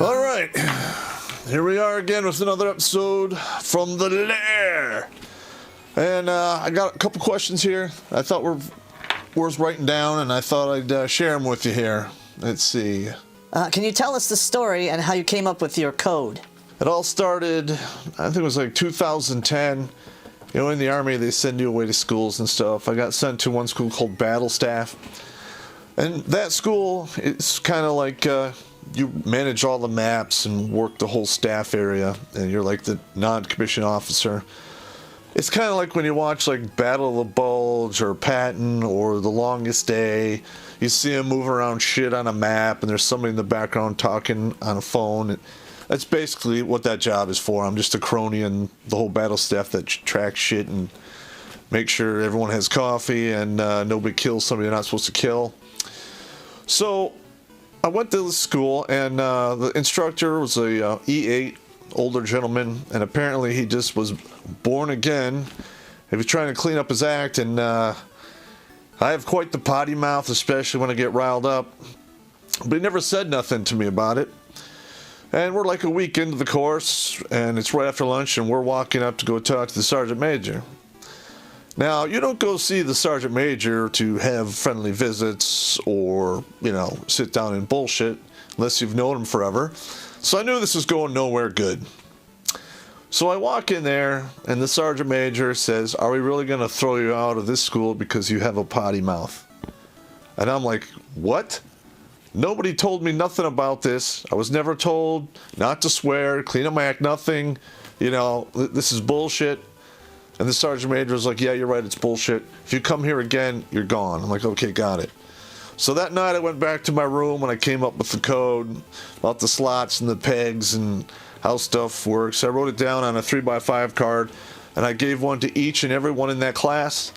All right, here we are again with another episode from the Lair. And I got a couple questions here I thought were worth writing down, and I thought I'd share them with you here. Let's see. Can you tell us the story and how you came up with your code? It all started, I think it was like 2010. You know, in the Army, they send you away to schools and stuff. I got sent to one school called Battle Staff. And that school, it's kind of like you manage all the maps and work the whole staff area, and you're like the non-commissioned officer. It's kind of like when you watch like Battle of the Bulge or Patton or The Longest Day. You see them move around shit on a map, and there's somebody in the background talking on a phone. That's basically what that job is for. I'm just a crony in the whole battle staff that tracks shit and makes sure everyone has coffee and nobody kills somebody they're not supposed to kill. So I went to the school, and the instructor was a E8 older gentleman, and apparently he just was born again. He was trying to clean up his act, and I have quite the potty mouth, especially when I get riled up. But he never said nothing to me about it. And we're like a week into the course, and it's right after lunch, and we're walking up to go talk to the sergeant major. Now, you don't go see the sergeant major to have friendly visits or, you know, sit down and bullshit unless you've known him forever. So I knew this was going nowhere good. So I walk in there, and the sergeant major says, "Are we really going to throw you out of this school because you have a potty mouth?" And I'm like, what? Nobody told me nothing about this. I was never told not to swear, clean up my act, nothing. You know, this is bullshit. And the sergeant major was like, "Yeah, you're right, it's bullshit. If you come here again, you're gone." I'm like, okay, got it. So that night I went back to my room and I came up with the code about the slots and the pegs and how stuff works. I wrote it down on a 3x5 card, and I gave one to each and every one in that class,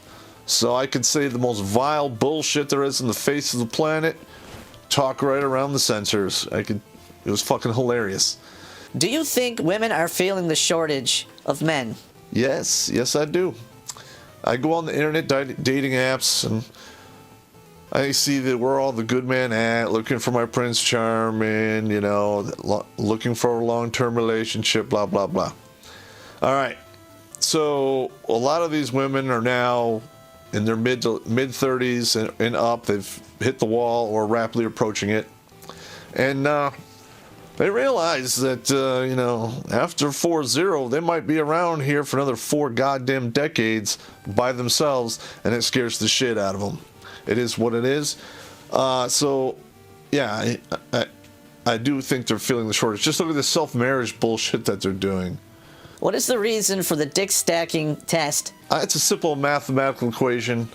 so I could say the most vile bullshit there is on the face of the planet, talk right around the sensors. It was fucking hilarious. Do you think women are feeling the shortage of men? Yes, I do. I go on the internet dating apps, and I see that we're all the good man at, looking for my Prince Charming, you know, looking for a long-term relationship, blah, blah, blah. All right. So a lot of these women are now in their mid-30s and up. They've hit the wall or rapidly approaching it. And they realize that, you know, after 4-0, they might be around here for another 4 goddamn decades by themselves, and it scares the shit out of them. It is what it is. So, yeah, I do think they're feeling the shortage. Just look at the self-marriage bullshit that they're doing. What is the reason for the dick stacking test? It's a simple mathematical equation.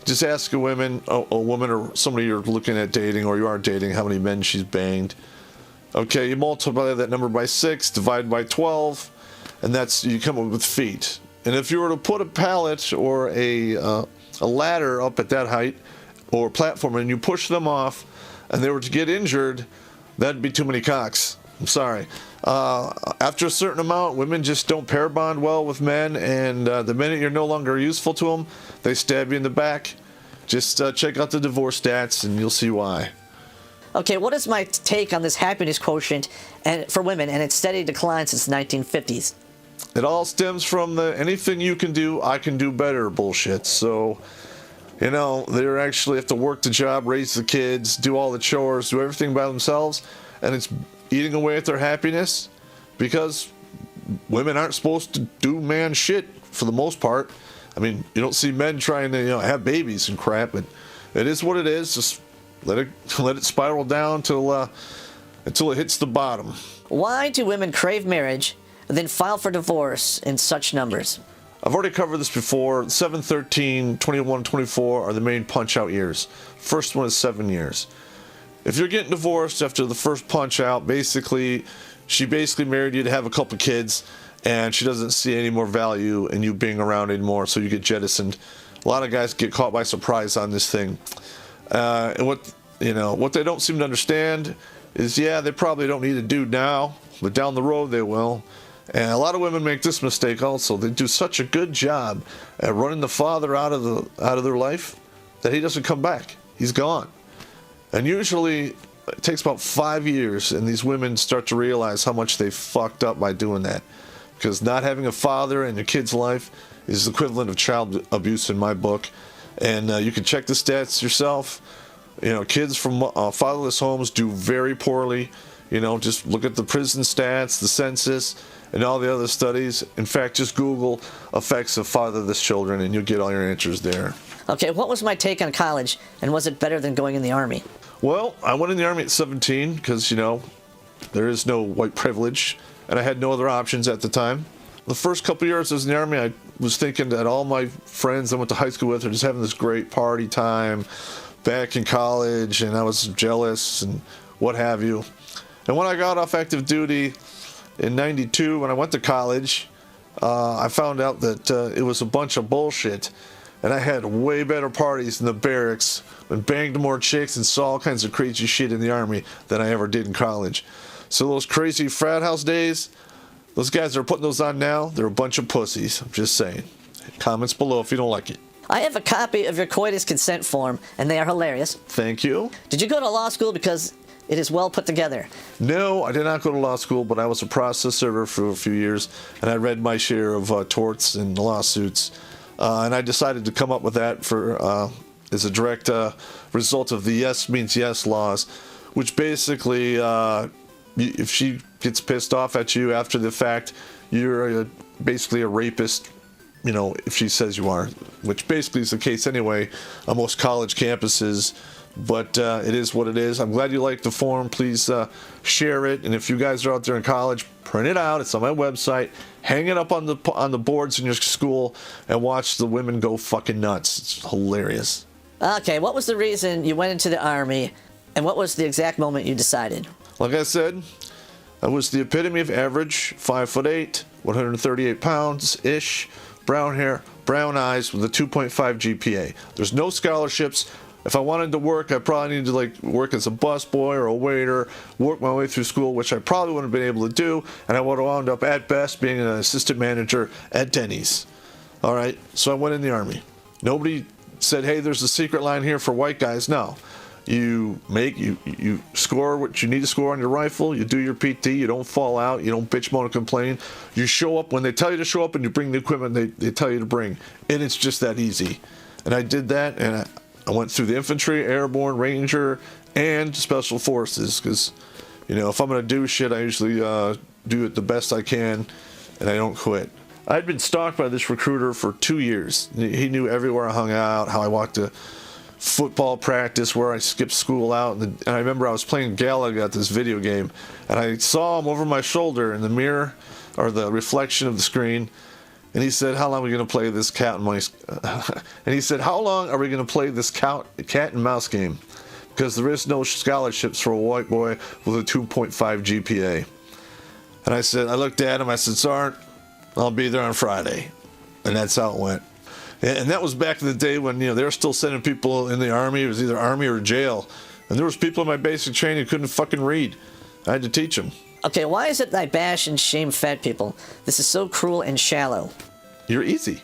Just ask a woman or somebody you're looking at dating or you are dating how many men she's banged. Okay, you multiply that number by 6, divide by 12, and you come up with feet. And if you were to put a pallet or a ladder up at that height or platform and you push them off and they were to get injured, that'd be too many cocks. I'm sorry. After a certain amount, women just don't pair bond well with men, and the minute you're no longer useful to them, they stab you in the back. Just check out the divorce stats and you'll see why. Okay, what is my take on this happiness quotient for women and its steady decline since the 1950s? It all stems from the anything you can do, I can do better bullshit. So, you know, they actually have to work the job, raise the kids, do all the chores, do everything by themselves, and it's eating away at their happiness because women aren't supposed to do man shit for the most part. I mean, you don't see men trying to, you know, have babies and crap, but it is what it is. Just let it spiral down until it hits the bottom. Why do women crave marriage and then file for divorce in such numbers? I've already covered this before. 7, 13, 21, 24 are the main punch-out years. First one is 7 years. If you're getting divorced after the first punch-out, she basically married you to have a couple kids, and she doesn't see any more value in you being around anymore, so you get jettisoned. A lot of guys get caught by surprise on this thing. And what they don't seem to understand is, yeah, they probably don't need a dude now, but down the road they will. And a lot of women make this mistake also. They do such a good job at running the father out of their life that he doesn't come back. He's gone. And usually it takes about 5 years, and these women start to realize how much they fucked up by doing that. Because not having a father in your kid's life is the equivalent of child abuse in my book. And you can check the stats yourself. You know, kids from fatherless homes do very poorly. You know, just look at the prison stats, the census, and all the other studies. In fact, just Google effects of fatherless children, and you'll get all your answers there. Okay, what was my take on college, and was it better than going in the Army? Well, I went in the Army at 17 because, you know, there is no white privilege, and I had no other options at the time. The first couple years I was in the Army, I was thinking that all my friends I went to high school with are just having this great party time back in college, and I was jealous and what have you. And when I got off active duty in 92, when I went to college, I found out that it was a bunch of bullshit. And I had way better parties in the barracks and banged more chicks and saw all kinds of crazy shit in the Army than I ever did in college. So those crazy frat house days, those guys that are putting those on now, they're a bunch of pussies. I'm just saying. Comments below if you don't like it. I have a copy of your coitus consent form, and they are hilarious. Thank you. Did you go to law school because it is well put together? No, I did not go to law school, but I was a process server for a few years, and I read my share of torts and lawsuits. And I decided to come up with that for as a direct result of the yes means yes laws, which basically, if she gets pissed off at you after the fact, you're basically a rapist, you know, if she says you are, which basically is the case anyway on most college campuses. But it is what it is. I'm glad you liked the form. Please share it. And if you guys are out there in college, print it out. It's on my website. Hang it up on the boards in your school and watch the women go fucking nuts. It's hilarious. Okay, what was the reason you went into the Army, and what was the exact moment you decided? Like I said, I was the epitome of average, 5'8", 138 pounds-ish, brown hair, brown eyes with a 2.5 GPA. There's no scholarships. If I wanted to work, I probably needed to like work as a busboy or a waiter, work my way through school, which I probably wouldn't have been able to do, and I would have wound up at best being an assistant manager at Denny's. All right, so I went in the Army. Nobody said, hey, there's a secret line here for white guys. No. You score what you need to score on your rifle, you do your PT, you don't fall out, you don't bitch, moan, and complain. You show up when they tell you to show up, and you bring the equipment they tell you to bring. And it's just that easy. And I did that, and I went through the infantry, airborne, ranger, and special forces, because, you know, if I'm going to do shit, I usually do it the best I can, and I don't quit. I'd been stalked by this recruiter for 2 years. He knew everywhere I hung out, how I walked to football practice, where I skipped school out, and I remember I was playing Galaga at this video game, and I saw him over my shoulder in the mirror, or the reflection of the screen, and he said, how long are we going to play this cat and mouse? And he said, how long are we going to play this cat and mouse game? Because there is no scholarships for a white boy with a 2.5 GPA. And I said, I looked at him, I said, Sergeant, I'll be there on Friday. And that's how it went. And that was back in the day when, you know, they were still sending people in the Army. It was either Army or jail. And there was people in my basic training who couldn't fucking read. I had to teach them. Okay, why is it that I bash and shame fat people? This is so cruel and shallow. You're easy.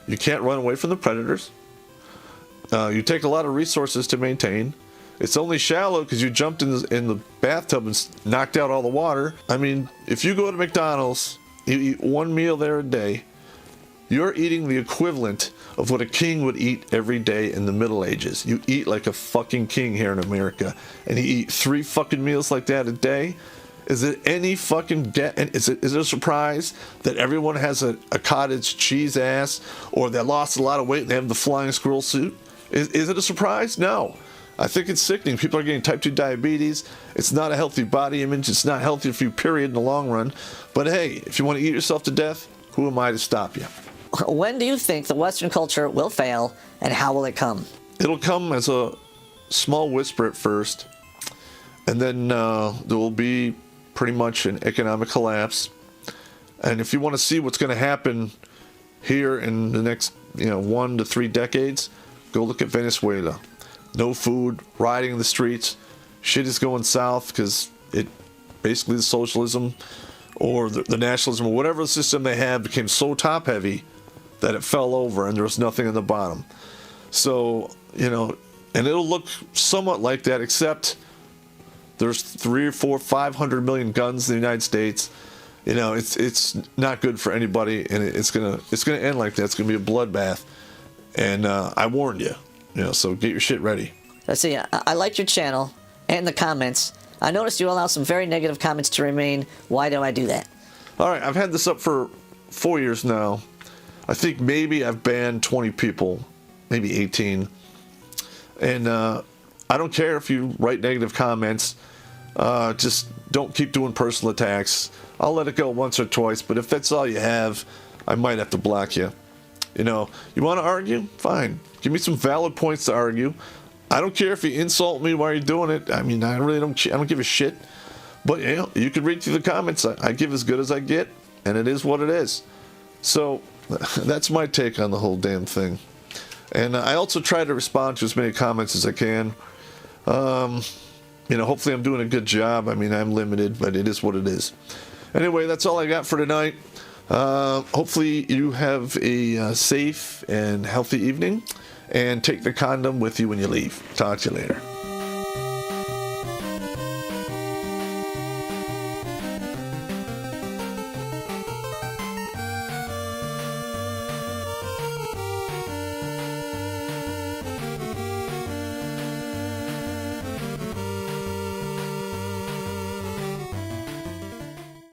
You can't run away from the predators. You take a lot of resources to maintain. It's only shallow because you jumped in the bathtub and knocked out all the water. I mean, if you go to McDonald's, you eat one meal there a day, you're eating the equivalent of what a king would eat every day in the Middle Ages. You eat like a fucking king here in America, and you eat 3 fucking meals like that a day. Is it any fucking is it a surprise that everyone has a cottage cheese ass, or they lost a lot of weight and they have the flying squirrel suit? Is it a surprise? No. I think it's sickening. People are getting type 2 diabetes. It's not a healthy body image. It's not healthy for you, period, in the long run. But hey, if you want to eat yourself to death, who am I to stop you? When do you think the Western culture will fail, and how will it come? It'll come as a small whisper at first, and then there will be pretty much an economic collapse. And if you want to see what's going to happen here in the next 1 to 3 decades, go look at Venezuela. No food, rioting in the streets, shit is going south because it basically the socialism or the nationalism or whatever system they have became so top heavy that it fell over and there was nothing in the bottom. So, and it'll look somewhat like that, except There's 3 or 4, 500 million guns in the United States. You know, it's not good for anybody, and it's gonna end like that. It's gonna be a bloodbath. And I warned you. You know, so get your shit ready. Let's see. I liked your channel and the comments. I noticed you allow some very negative comments to remain. Why do I do that? All right, I've had this up for 4 years now. I think maybe I've banned 20 people, maybe 18. And I don't care if you write negative comments. Just don't keep doing personal attacks. I'll let it go once or twice, but if that's all you have, I might have to block you. You know, you want to argue? Fine. Give me some valid points to argue. I don't care if you insult me while you're doing it. I mean, I don't give a shit. But, you know, you can read through the comments. I give as good as I get, and it is what it is. So, that's my take on the whole damn thing. And I also try to respond to as many comments as I can. You know, hopefully I'm doing a good job. I mean, I'm limited, but it is what it is. Anyway, that's all I got for tonight. Hopefully you have a safe and healthy evening, and take the condom with you when you leave. Talk to you later.